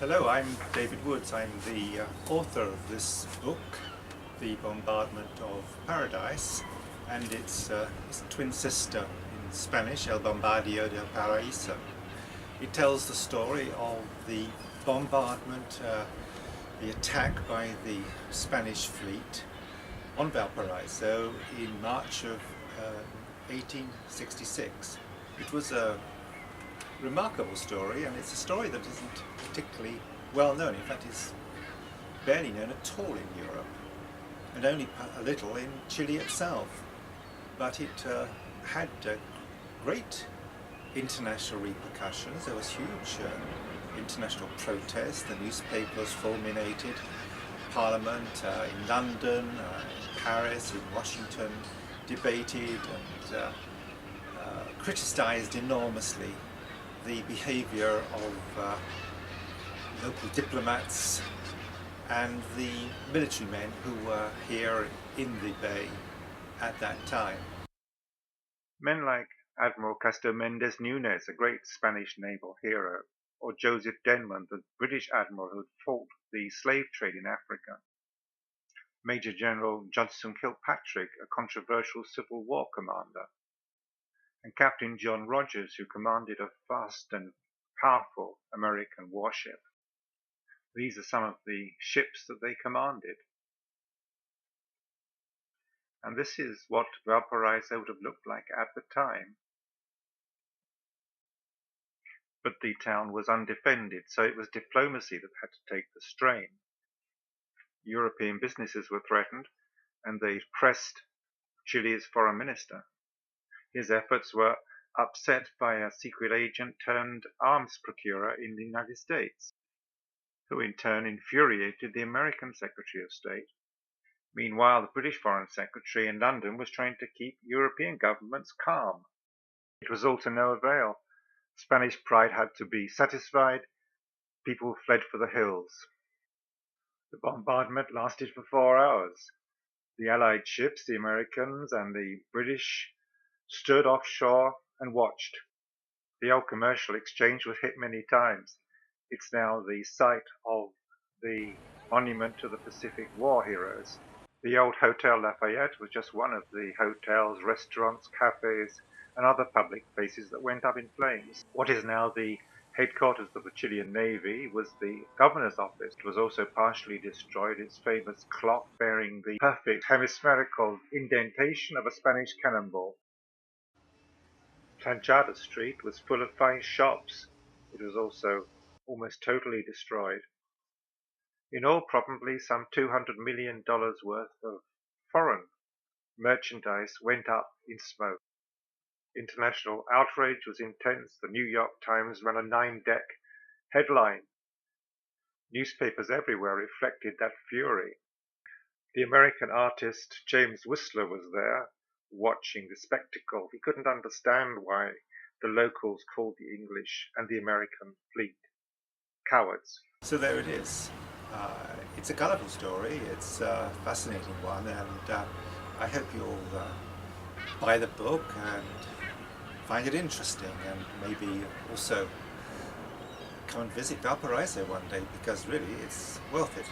Hello, I'm David Woods. I'm the author of this book, The Bombardment of Paradise, and its twin sister in Spanish, El Bombardeo del Paraíso. It tells the story of the bombardment, the attack by the Spanish fleet on Valparaiso in March of 1866. It was a remarkable story, and it's a story that isn't particularly well known. In fact, it's barely known at all in Europe, and only a little in Chile itself. But it had great international repercussions. There was huge international protest. The newspapers fulminated. Parliament in London, in Paris, in Washington debated and criticised enormously the behaviour of local diplomats and the military men who were here in the bay at that time. Men like Admiral Castor Mendez Nunez, a great Spanish naval hero, or Joseph Denman, the British admiral who had fought the slave trade in Africa. Major General Judson Kilpatrick, a controversial Civil War commander. And Captain John Rogers, who commanded a vast and powerful American warship. These are some of the ships that they commanded. And this is what Valparaiso would have looked like at the time. But the town was undefended, so it was diplomacy that had to take the strain. European businesses were threatened, and they pressed Chile's foreign minister. His efforts were upset by a secret agent turned arms procurer in the United States, who in turn infuriated the American Secretary of State. Meanwhile, the British Foreign Secretary in London was trying to keep European governments calm. It was all to no avail. Spanish pride had to be satisfied. People fled for the hills. The bombardment lasted for 4 hours. The Allied ships, the Americans and the British, stood offshore and watched. The old commercial exchange was hit many times. It's now the site of the monument to the Pacific War heroes. The old Hotel Lafayette was just one of the hotels, restaurants, cafes, and other public places that went up in flames. What is now the headquarters of the Chilean Navy was the governor's office. It was also partially destroyed, its famous clock bearing the perfect hemispherical indentation of a Spanish cannonball. Planchada Street was full of fine shops. It was also almost totally destroyed. In all, probably some $200 million worth of foreign merchandise went up in smoke. International outrage was intense. The New York Times ran a 9-deck headline. Newspapers everywhere reflected that fury. The American artist James Whistler was there, watching the spectacle. He couldn't understand why the locals called the English and the American fleet cowards. So there it is. It's a colourful story, it's a fascinating one, and I hope you'll buy the book and find it interesting, and maybe also come and visit Valparaiso one day, because really it's worth it.